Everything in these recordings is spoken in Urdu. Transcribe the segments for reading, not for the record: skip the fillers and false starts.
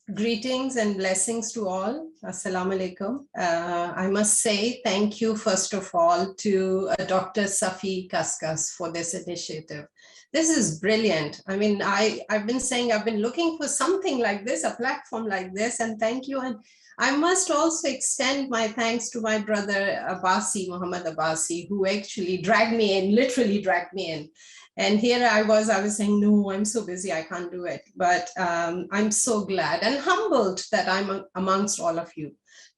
Greetings and blessings to all. Assalamu alaikum. I must say thank you first of all to Dr. Safi Kaskas for this initiative. This is brilliant. I mean, I've been saying I've been looking for something like this, a platform like this, and thank you. And I must also extend my thanks to my brother Abbasi, Muhammad Abbasi, who actually dragged me in, literally dragged me in. And here I was saying, no, I'm so busy, I can't do it. But I'm so glad and humbled that I'm amongst all of you.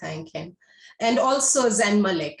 thank him. And also Zen Malik,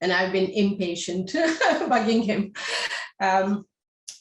And I've been impatient, bugging him.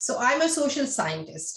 So I'm a social scientist.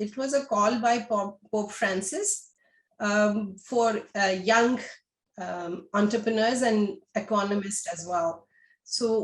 It was a call by Pope Francis for young entrepreneurs and economists as well. So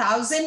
1000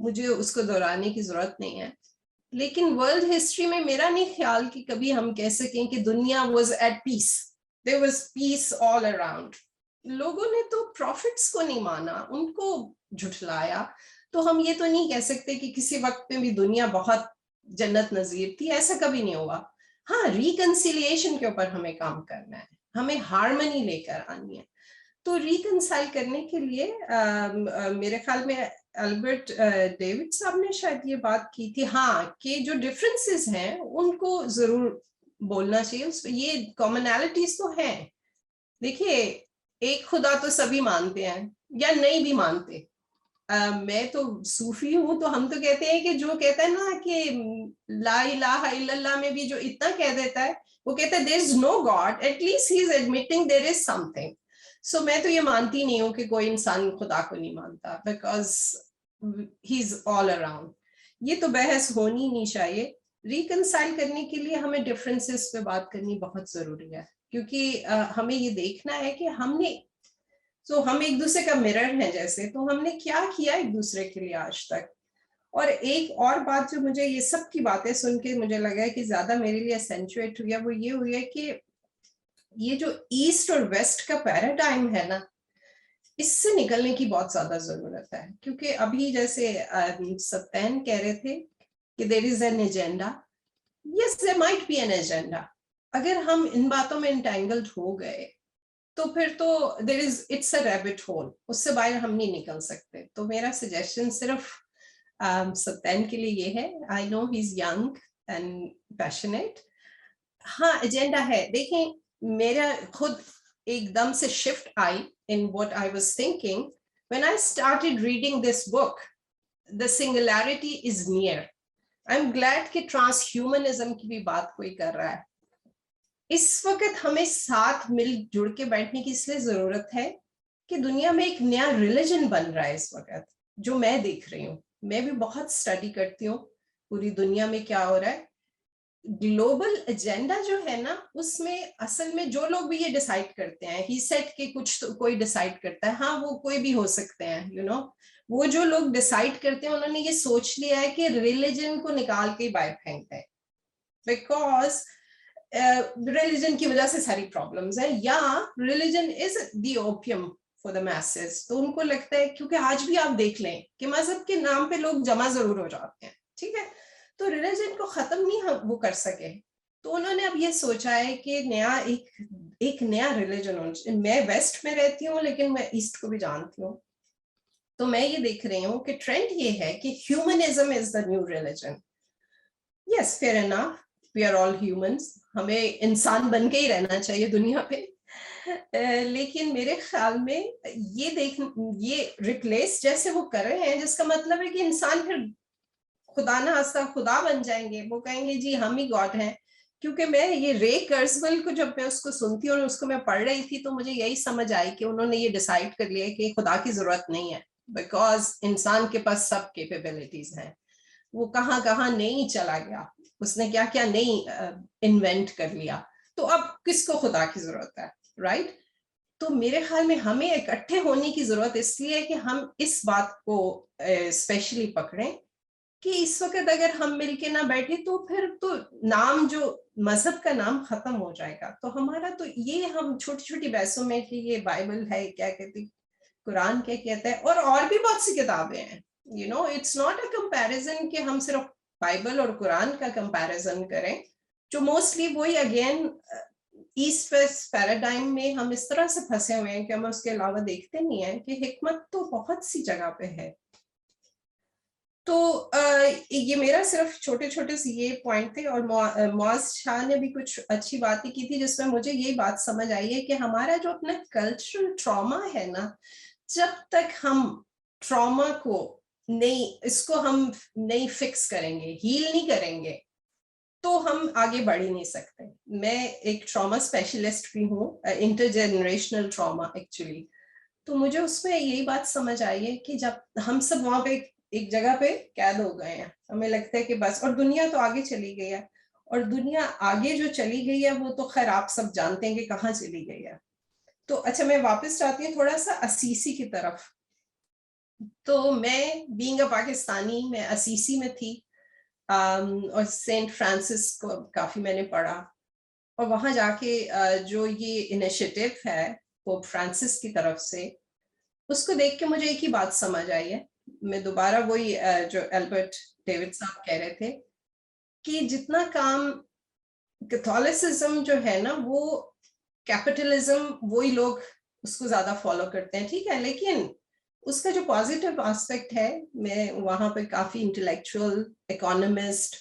مجھے اس کو دہرانے کی ضرورت نہیں ہے. لیکن ورلڈ ہسٹری میں میرا نہیں خیال کہ کبھی ہم کہہ سکیں کہ دنیا was at peace. There was peace all around. لوگوں نے تو پروفٹس کو نہیں مانا, ان کو جھٹلایا. تو ہم یہ تو نہیں کہہ سکتے کہ کسی وقت میں بھی دنیا بہت جنت نظیر تھی, ایسا کبھی نہیں ہوا. ہاں, ریکنسیلیشن کے اوپر ہمیں کام کرنا ہے, ہمیں ہارمنی لے کر آنی ہے. تو ریکنسائل کرنے کے لیے میرے خیال میں البرٹ ڈیوڈ صاحب نے شاید یہ بات کی تھی, ہاں, کہ جو ڈفرینسز ہیں ان کو ضرور بولنا چاہیے. یہ کامنالٹیز تو ہیں. دیکھیے, ایک خدا تو سبھی مانتے ہیں یا نہیں بھی مانتے. میں تو صوفی ہوں, تو ہم تو کہتے ہیں کہ جو کہتا ہے نا کہ لا الہ الا اللہ میں بھی جو اتنا کہہ دیتا ہے, وہ کہتا ہے there is no God, at least he is admitting there is something. So میں تو یہ مانتی نہیں ہوں کہ کوئی انسان خدا کو نہیں مانتا, because he is all around. یہ تو بحث ہونی نہیں چاہیے. ریکنسائل کرنے کے لیے ہمیں ڈفرینسز پہ بات کرنی بہت ضروری ہے, کیونکہ ہمیں یہ دیکھنا ہے کہ ہم نے ہم ایک دوسرے کا مرر ہیں جیسے, تو ہم نے کیا کیا ایک دوسرے کے لیے آج تک. اور ایک اور بات جو مجھے یہ سب کی باتیں سن کے مجھے لگا ہے کہ زیادہ میرے لیے اسینچویٹ ہوئی ہے, وہ یہ ہوئی ہے کہ یہ جو ایسٹ اور ویسٹ کا پیراڈائم ہے نا, اس سے نکلنے کی بہت زیادہ ضرورت ہے. کیونکہ ابھی جیسے ستین کہہ رہے تھے کہ there is an agenda. Yes, there might be an agenda. اگر ہم ان باتوں میں انٹینگلڈ ہو گئے تو پھر تو it's a rabbit hole, اس سے باہر ہم نہیں نکل سکتے. تو میرا سجیشن صرف ستین کے لیے یہ ہے. I know he's young and passionate. ہاں, ایجنڈا ہے. دیکھیں, میرا خود ایک دم سے shift I in what I was thinking when I started reading this book. The singularity is near. I'm glad کہ transhumanism کی بھی بات کوئی کر رہا ہے. اس وقت ہمیں ساتھ مل جڑ کے بیٹھنے کی اس لیے ضرورت ہے کہ دنیا میں ایک نیا ریلیجن بن رہا ہے اس وقت, جو میں دیکھ رہی ہوں. میں بھی بہت اسٹڈی کرتی ہوں پوری دنیا میں کیا ہو رہا ہے. گلوبل ایجنڈا جو ہے نا, اس میں اصل میں جو لوگ بھی یہ ڈیسائیڈ کرتے ہیں, ہی سیٹ کہ کچھ تو کوئی ڈیسائیڈ کرتا ہے, ہاں وہ کوئی بھی ہو سکتے ہیں, وہ جو لوگ ڈیسائیڈ کرتے ہیں انہوں نے یہ سوچ لیا ہے کہ ریلیجن کو نکال کے باہر پھینکتے ہیں, بیکاز ریلیجن کی وجہ سے ساری پرابلمز ہیں, یا religion is the opium for the masses. تو ان کو لگتا ہے, کیونکہ آج بھی آپ دیکھ لیں کہ مذہب کے نام پہ لوگ جمع ضرور ہو جاتے ہیں, ٹھیک ہے, تو ریلیجن کو ختم نہیں وہ کر سکے. تو انہوں نے اب یہ سوچا ہے کہ ایک نیا ریلیجن. میں ویسٹ میں رہتی ہوں لیکن میں ایسٹ کو بھی جانتی ہوں, تو میں یہ دیکھ رہی ہوں کہ ٹرینڈ یہ ہے کہ humanism is the new religion. Yes, fair enough, we are all humans, ہمیں انسان بن کے ہی رہنا چاہیے دنیا پہ. لیکن میرے خیال میں یہ ریپلیس جیسے وہ کر رہے ہیں, جس کا مطلب ہے کہ انسان پھر خدا نہ خواستہ خدا بن جائیں گے. وہ کہیں گے جی ہم ہی گاڈ ہیں. کیونکہ میں یہ رے کرزول کو جب میں اس کو سنتی ہوں اور اس کو میں پڑھ رہی تھی, تو مجھے یہی سمجھ آئی کہ انہوں نے یہ ڈیسائیڈ کر لیا کہ خدا کی ضرورت نہیں ہے, بیکاز انسان کے پاس سب کیپیبلٹیز ہیں. وہ کہاں کہاں نہیں چلا گیا, اس نے کیا کیا نہیں انوینٹ کر لیا, تو اب کس کو خدا کی ضرورت ہے, رائٹ؟ تو میرے خیال میں ہمیں اکٹھے ہونے کی ضرورت اس لیے ہے کہ ہم اس بات کو اسپیشلی پکڑیں کہ اس وقت اگر ہم مل کے نہ بیٹھے تو پھر تو نام جو مذہب کا نام ختم ہو جائے گا. تو ہمارا تو یہ, ہم چھوٹی چھوٹی بحثوں میں کہ یہ بائبل ہے کیا کہتی, قرآن کیا کہتا ہے, اور بھی بہت سی کتابیں ہیں. اٹس ناٹ اے کمپیریزن کہ ہم صرف بائبل اور قرآن کا کمپیریزن کریں, جو موسٹلی وہی اگین ایسٹ ویسٹ پیراڈائم میں ہم اس طرح سے پھنسے ہوئے ہیں کہ ہم اس کے علاوہ دیکھتے نہیں ہیں کہ حکمت تو بہت سی جگہ پہ ہے. تو یہ میرا صرف چھوٹے چھوٹے سے یہ پوائنٹ تھے, اور معاذ شاہ نے بھی کچھ اچھی باتیں کی تھی جس میں مجھے یہ بات سمجھ آئی ہے کہ ہمارا جو اپنا کلچرل ٹراما ہے نا, جب تک ہم ٹراما کو اس کو ہم نہیں فکس کریں گے, ہیل نہیں کریں گے, تو ہم آگے بڑھ ہی نہیں سکتے. میں ایک ٹراما اسپیشلسٹ بھی ہوں, انٹر جنریشنل ٹراما ایکچولی. تو مجھے اس میں یہی بات سمجھ آئی ہے کہ جب ہم سب وہاں پہ ایک جگہ پہ قید ہو گئے ہیں, ہمیں لگتا ہے کہ بس, اور دنیا تو آگے چلی گئی ہے, اور دنیا آگے جو چلی گئی ہے وہ تو خیر آپ سب جانتے ہیں کہ کہاں چلی گئی ہے. تو اچھا, میں واپس چاہتی ہوں تھوڑا سا اسیسی کی طرف. تو میں بینگ اے پاکستانی میں اسیسی میں تھی اور سینٹ فرانسس کو کافی میں نے پڑھا اور وہاں جا کے جو یہ انیشیٹو ہے پوپ فرانسس کی طرف سے اس کو دیکھ کے مجھے ایک ہی بات سمجھ آئی ہے. میں دوبارہ وہی جو البرٹ ڈیوڈ صاحب کہہ رہے تھے کہ جتنا کام کیتھولسزم جو ہے نا وہ کیپٹلزم وہی لوگ اس کو زیادہ فالو کرتے ہیں, ٹھیک ہے, لیکن اس کا جو پازیٹیو آسپیکٹ ہے, میں وہاں پہ کافی انٹلیکچوئل اکانومسٹ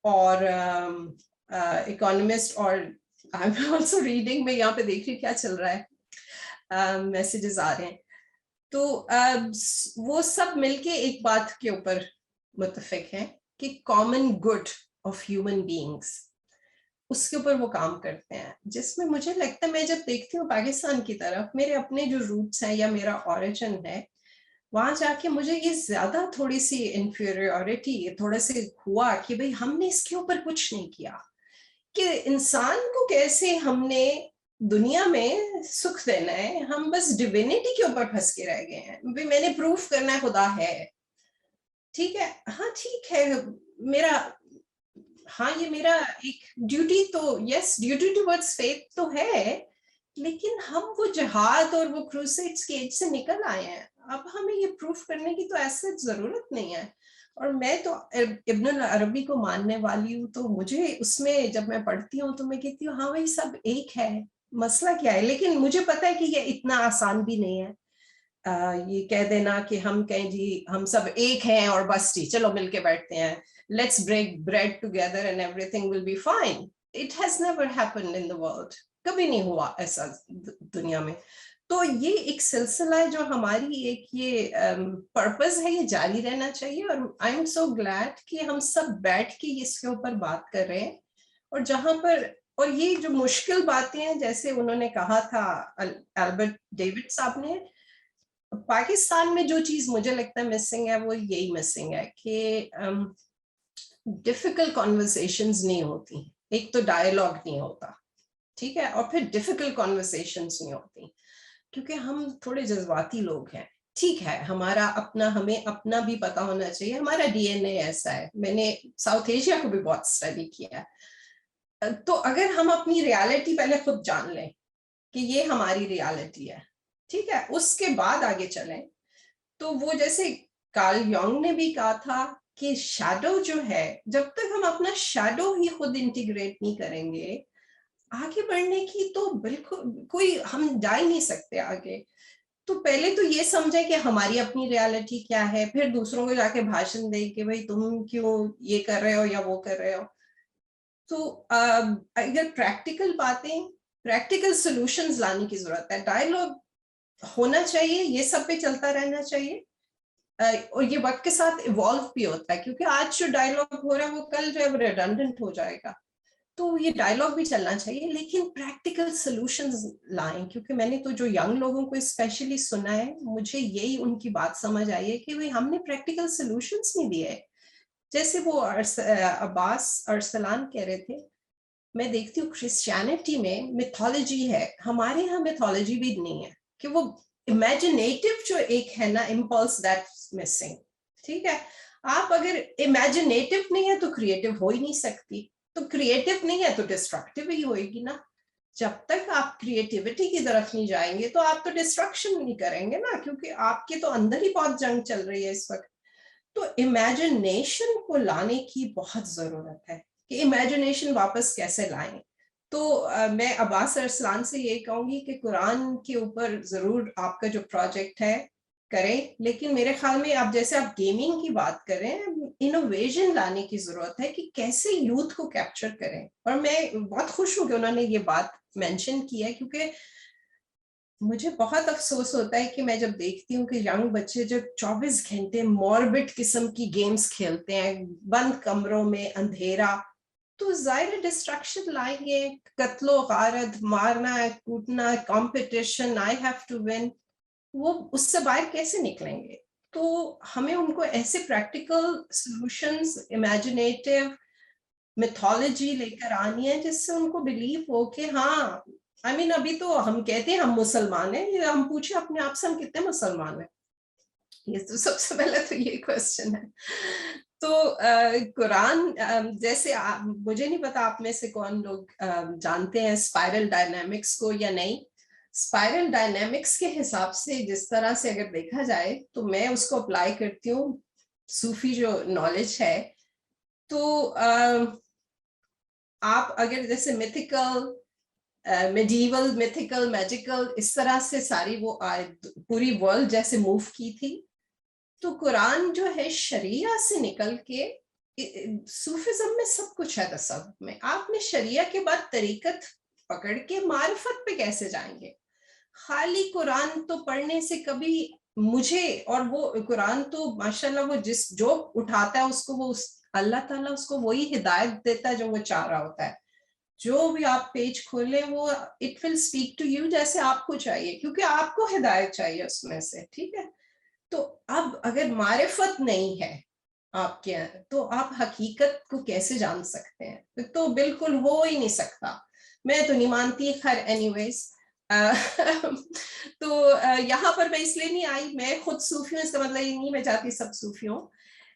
اور آئی ایم آلسو ریڈنگ, میں یہاں پہ دیکھ رہی کیا چل رہا ہے, میسیجز آ رہے ہیں, تو وہ سب مل کے ایک بات کے اوپر متفق ہیں کہ common good of human beings, اس کے اوپر وہ کام کرتے ہیں, جس میں مجھے لگتا ہے میں جب دیکھتی ہوں پاکستان کی طرف, میرے اپنے جو روٹس ہیں یا میرا اوریجن ہے, وہاں جا کے مجھے یہ زیادہ تھوڑی سی انفیریورٹی تھوڑے سے ہوا کہ بھئی ہم نے اس کے اوپر کچھ نہیں کیا, کہ انسان کو کیسے ہم نے دنیا میں سکھ دینا ہے, ہم بس ڈیوینٹی کے اوپر پھنس کے رہ گئے ہیں, میں نے پروف کرنا ہے خدا ہے, ٹھیک ہے, ہاں ٹھیک ہے, میرا ہاں یہ میرا ایک ڈیوٹی تو یس ڈیوٹی ٹوورڈز فیتھ تو ہے, لیکن ہم وہ جہاد اور وہ کروسیڈز کی ایج سے نکل آئے ہیں, اب ہمیں یہ پروف کرنے کی تو ایسا ضرورت نہیں ہے. اور میں تو ابن العربی کو ماننے والی ہوں, تو مجھے اس میں جب میں پڑھتی ہوں تو میں کہتی ہوں ہاں وہی سب ایک ہے, مسئلہ کیا ہے, لیکن مجھے پتا ہے کہ یہ اتنا آسان بھی نہیں ہے یہ کہہ دینا کہ ہم کہیں جی ہم سب ایک ہیں اور بس جی چلو مل کے بیٹھتے ہیں, let's break bread together and everything will be fine. It has never happened in the world. کبھی نہیں ہوا ایسا دنیا میں. تو یہ ایک سلسلہ ہے جو ہماری ایک یہ پرپز ہے, یہ جاری رہنا چاہیے, اور آئی ایم سو گلیڈ کہ ہم سب بیٹھ کے اس کے اوپر بات کر رہے ہیں, اور جہاں پر اور یہ جو مشکل باتیں ہیں جیسے انہوں نے کہا تھا البرٹ ڈیوڈ صاحب نے, پاکستان میں جو چیز مجھے لگتا ہے مسنگ ہے وہ یہی مسنگ ہے کہ ڈیفیکلٹ کانورسیشنز نہیں ہوتی, ایک تو ڈائلاگ نہیں ہوتا, ٹھیک ہے, اور پھر ڈیفیکلٹ کانورسیشنز نہیں ہوتی, کیونکہ ہم تھوڑے جذباتی لوگ ہیں, ٹھیک ہے, ہمارا اپنا ہمیں اپنا بھی پتا ہونا چاہیے, ہمارا ڈی این اے ایسا ہے, میں نے ساؤتھ ایشیا کو بھی بہت اسٹڈی کیا ہے, تو اگر ہم اپنی ریالٹی پہلے خود جان لیں کہ یہ ہماری ریالٹی ہے, ٹھیک ہے, اس کے بعد آگے چلیں, تو وہ جیسے کارل یونگ نے بھی کہا تھا کہ شیڈو جو ہے, جب تک ہم اپنا شیڈو ہی خود انٹیگریٹ نہیں کریں گے آگے بڑھنے کی تو بالکل کوئی ہم جا ہی نہیں سکتے آگے. تو پہلے تو یہ سمجھے کہ ہماری اپنی ریالٹی کیا ہے, پھر دوسروں کو جا کے بھاشن دے کہ بھئی تم کیوں یہ کر رہے ہو یا وہ کر رہے ہو. تو اگر پریکٹیکل باتیں, پریکٹیکل سولوشنز لانے کی ضرورت ہے, ڈائیلاگ ہونا چاہیے, یہ سب پہ چلتا رہنا چاہیے, اور یہ وقت کے ساتھ ایوالو بھی ہوتا ہے, کیونکہ آج جو ڈائیلاگ ہو رہا ہے وہ کل جو ہے ریڈنڈنٹ ہو جائے گا, تو یہ ڈائیلاگ بھی چلنا چاہیے, لیکن پریکٹیکل سولوشنز لائیں, کیونکہ میں نے تو جو ینگ لوگوں کو اسپیشلی سنا ہے, مجھے یہی ان کی بات سمجھ آئی ہے کہ ہم نے پریکٹیکل سولوشنز نہیں دیے. جیسے وہ عباس ارسلان کہہ رہے تھے, میں دیکھتی ہوں کرسچینٹی میں میتھولوجی ہے, ہمارے یہاں میتھولوجی بھی نہیں ہے, کہ وہ امیجنیٹو جو ایک ہے نا امپلس دیٹس مسنگ, ٹھیک ہے, آپ اگر امیجنیٹو نہیں ہے تو کریٹو ہو ہی نہیں سکتی, تو کریٹو نہیں ہے تو ڈسٹرکٹیو ہی ہوئے گی نا. جب تک آپ کریٹیوٹی کی طرف نہیں جائیں گے تو آپ تو ڈسٹرکشن نہیں کریں گے نا, کیونکہ آپ کے تو اندر ہی بہت جنگ چل رہی ہے اس وقت. تو امیجنیشن کو لانے کی بہت ضرورت ہے کہ امیجنیشن واپس کیسے لائیں. تو میں عباس ارسلان سے یہ کہوں گی کہ قرآن کے اوپر ضرور آپ کا جو پروجیکٹ ہے کریں, لیکن میرے خیال میں آپ جیسے آپ گیمنگ کی بات کریں, انوویشن لانے کی ضرورت ہے کہ کیسے یوتھ کو کیپچر کریں. اور میں بہت خوش ہوں کہ انہوں نے یہ بات مینشن کی ہے, کیونکہ مجھے بہت افسوس ہوتا ہے کہ میں جب دیکھتی ہوں کہ ینگ بچے جب 24 گھنٹے موربڈ قسم کی گیمز کھیلتے ہیں بند کمروں میں, اندھیرا, تو ظاہر ڈسٹریکشن لائیں گے, قتل و غارت, مارنا کوٹنا, competition, I have to win, وہ اس سے باہر کیسے نکلیں گے. تو ہمیں ان کو ایسے پریکٹیکل سولوشنز, امیجنیٹو میتھولوجی لے کر آنی ہے جس سے ان کو بلیو ہو کہ ہاں, I mean, ابھی تو ہم کہتے ہیں ہم مسلمان ہیں, ہم پوچھیں اپنے آپ سے ہم کتنے مسلمان ہیں, یہ تو سب سے پہلے تو یہ کوشچن ہے. تو قرآن جیسے مجھے نہیں پتا آپ میں سے کون لوگ جانتے ہیں اسپائرل ڈائنامکس کو یا نہیں. اسپائرل ڈائنامکس کے حساب سے جس طرح سے اگر دیکھا جائے تو میں اس کو اپلائی کرتی ہوں صوفی جو نالج ہے. تو آپ اگر جیسے میتھیکل میڈیول میتھیکل میجیکل اس طرح سے ساری وہ پوری ورلڈ جیسے موو کی تھی, تو قرآن جو ہے شریعہ سے نکل کے صوفیزم میں سب کچھ ہے تصوف میں. آپ نے شریعہ کے بعد طریقت پکڑ کے معرفت پہ کیسے جائیں گے؟ خالی قرآن تو پڑھنے سے کبھی مجھے, اور وہ قرآن تو ماشاءاللہ وہ جو اٹھاتا ہے اس کو وہ اللہ تعالیٰ اس کو وہی ہدایت دیتا ہے جو وہ چاہ رہا ہوتا ہے. جو بھی آپ پیج کھولیں وہ it will speak to you جیسے آپ کو چاہیے, کیونکہ آپ کو ہدایت چاہیے اس میں سے. ٹھیک ہے, تو اب اگر معرفت نہیں ہے آپ کے تو آپ حقیقت کو کیسے جان سکتے ہیں؟ تو بالکل ہو ہی نہیں سکتا. میں تو نہیں مانتی. خیر اینی ویز تو یہاں پر میں اس لیے نہیں آئی, میں خود صوفی ہوں, اس کا مطلب یہ نہیں میں چاہتی سب صوفی ہوں,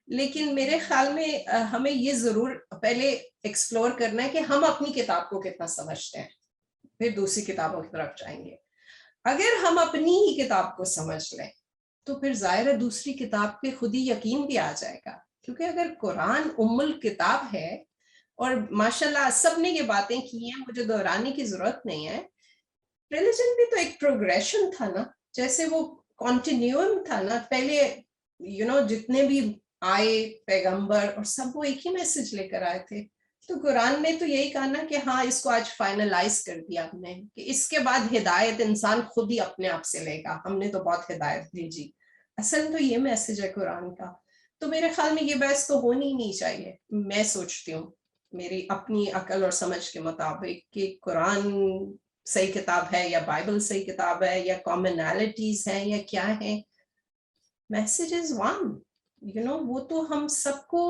لیکن میرے خیال میں ہمیں یہ ضرور پہلے ایکسپلور کرنا ہے کہ ہم اپنی کتاب کو کتنا سمجھتے ہیں, پھر دوسری کتابوں کی طرف جائیں گے. اگر ہم اپنی ہی کتاب کو سمجھ لیں تو پھر ظاہر ہے دوسری کتاب پہ خود ہی یقین بھی آ جائے گا, کیونکہ اگر قرآن ام الکتاب ہے, اور ماشاءاللہ سب نے یہ باتیں کی ہیں, مجھے دہرانے کی ضرورت نہیں ہے. ریلیجن بھی تو ایک پروگریشن تھا نا, جیسے وہ کنٹینیوم تھا نا. پہلے جتنے بھی آئے پیغمبر اور سب وہ ایک ہی میسج لے کر آئے تھے. تو قرآن نے تو یہی کہا نا کہ ہاں اس کو آج فائنلائز کر دیا ہم نے, کہ اس کے بعد ہدایت انسان خود ہی اپنے آپ سے لے گا, ہم نے تو بہت ہدایت بھیجی. اصل تو یہ میسج ہے قرآن کا. تو میرے خیال میں یہ بحث تو ہونی ہی نہیں چاہیے. میں سوچتی ہوں میری اپنی عقل اور سمجھ کے مطابق کہ قرآن صحیح کتاب ہے یا بائبل صحیح کتاب ہے یا کامنالٹیز ہیں یا کیا ہے, میسج از ون. وہ تو ہم سب کو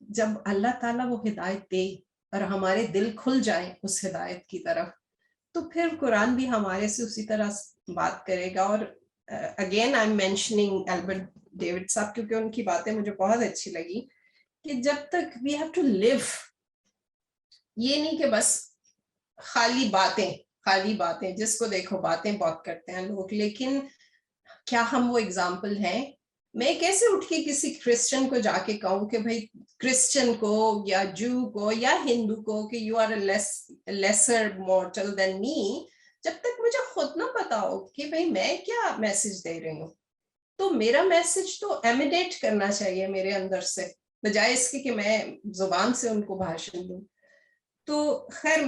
جب اللہ تعالیٰ وہ ہدایت دے اور ہمارے دل کھل جائیں اس ہدایت کی طرف, تو پھر قرآن بھی ہمارے سے اسی طرح بات کرے گا. اور again I am mentioning Albert David صاحب, کیونکہ ان کی باتیں مجھے بہت اچھی لگی کہ جب تک وی ہیو ٹو لیو, یہ نہیں کہ بس خالی باتیں جس کو دیکھو باتیں بہت کرتے ہیں لوگ, لیکن کیا ہم وہ اگزامپل ہیں؟ میں کیسے اٹھ کے کسی کرسچن کو جا کے کہوں کہ بھائی کرسچن کو یا جو کو یا ہندو کو کہ you are a lesser mortal than me, جب تک مجھے خود نہ پتا ہو کہ بھائی میں کیا میسج دے رہی ہوں. تو میرا میسج تو ایمیڈیٹ کرنا چاہیے میرے اندر سے, بجائے اس کے کہ میں زبان سے ان کو بھاشن دوں. تو خیر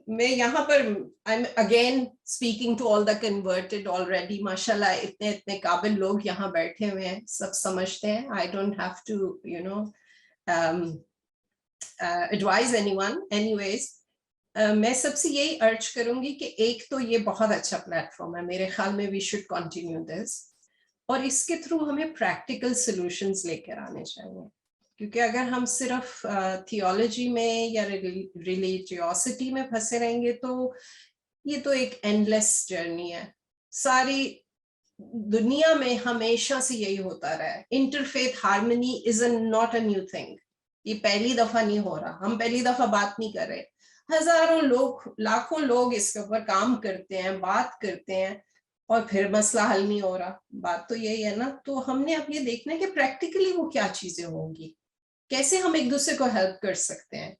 میں یہاں پر again speaking to all the converted already, ماشاء اللہ اتنے قابل لوگ یہاں بیٹھے ہوئے ہیں, سب سمجھتے ہیں. I don't have to advise anyone. Anyways میں سب سے یہی ارج کروں گی کہ ایک تو یہ بہت اچھا پلیٹ فارم ہے میرے خیال میں, وی شوڈ کنٹینیو دس, اور اس کے تھرو ہمیں پریکٹیکل سولوشنز لے کر آنے چاہیے. کیونکہ اگر ہم صرف تھیولوجی میں یا ریلیجیوسٹی میں پھنسے رہیں گے تو یہ تو ایک اینڈ لیس جرنی ہے. ساری دنیا میں ہمیشہ سے یہی ہوتا رہا ہے. Interfaith harmony is not a new thing, یہ پہلی دفعہ نہیں ہو رہا, ہم پہلی دفعہ بات نہیں کر رہے. ہزاروں لوگ لاکھوں لوگ اس کے اوپر کام کرتے ہیں, بات کرتے ہیں, اور پھر مسئلہ حل نہیں ہو رہا. بات تو یہی ہے نا. تو ہم نے اب یہ دیکھنا ہے کہ پریکٹیکلی وہ کیا چیزیں ہوں گی, کیسے ہم ایک دوسرے کو ہیلپ کر سکتے ہیں.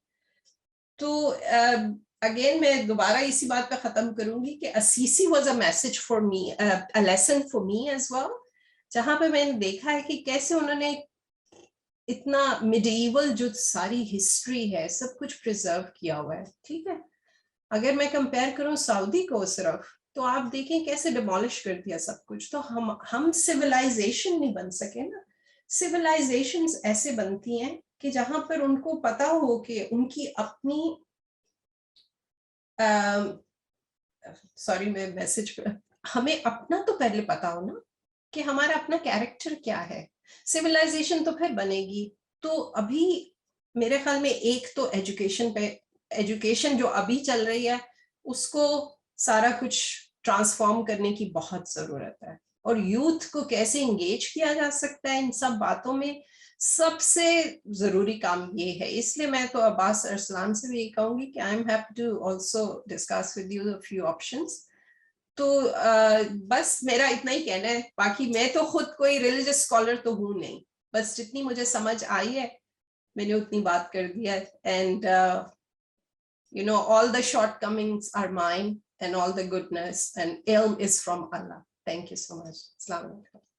تو اگین میں دوبارہ اسی بات پہ ختم کروں گی کہ اسیسی was a message for me, a lesson for me as well, جہاں پہ میں نے دیکھا ہے کہ کیسے انہوں نے اتنا میڈیول جو ساری ہسٹری ہے سب کچھ پریزرو کیا ہوا ہے. ٹھیک ہے, اگر میں کمپیئر کروں سعودی کو صرف, تو آپ دیکھیں کیسے ڈیمولش کر دیا سب کچھ. تو ہم سویلائزیشن نہیں بن سکے نا. سویلائزیشنز ایسے بنتی ہیں کہ جہاں پر ان کو پتا ہو کہ ان کی اپنی سوری میں میسج پہ, ہمیں اپنا تو پہلے پتا ہو نا کہ ہمارا اپنا کیریکٹر کیا ہے. سویلائزیشن تو پھر بنے گی. تو ابھی میرے خیال میں ایک تو ایجوکیشن جو ابھی چل رہی ہے اس کو سارا کچھ ٹرانسفارم کرنے کی بہت ضرورت ہے. اور یوتھ کو کیسے انگیج کیا جا سکتا ہے ان سب باتوں میں، سب سے ضروری کام یہ ہے. اس لیے میں تو عباس ارسلان سے بھی یہ کہوں گی کہ I am happy to also discuss with you few options. تو بس میرا اتنا ہی کہنا ہے. باقی میں تو خود کوئی ریلیجس اسکالر تو ہوں نہیں، بس جتنی مجھے سمجھ آئی ہے میں نے اتنی بات کر دیا ہے. And all the shortcomings are mine and all the goodness and ilm is from Allah. Thank you so much. Assalamu alaikum.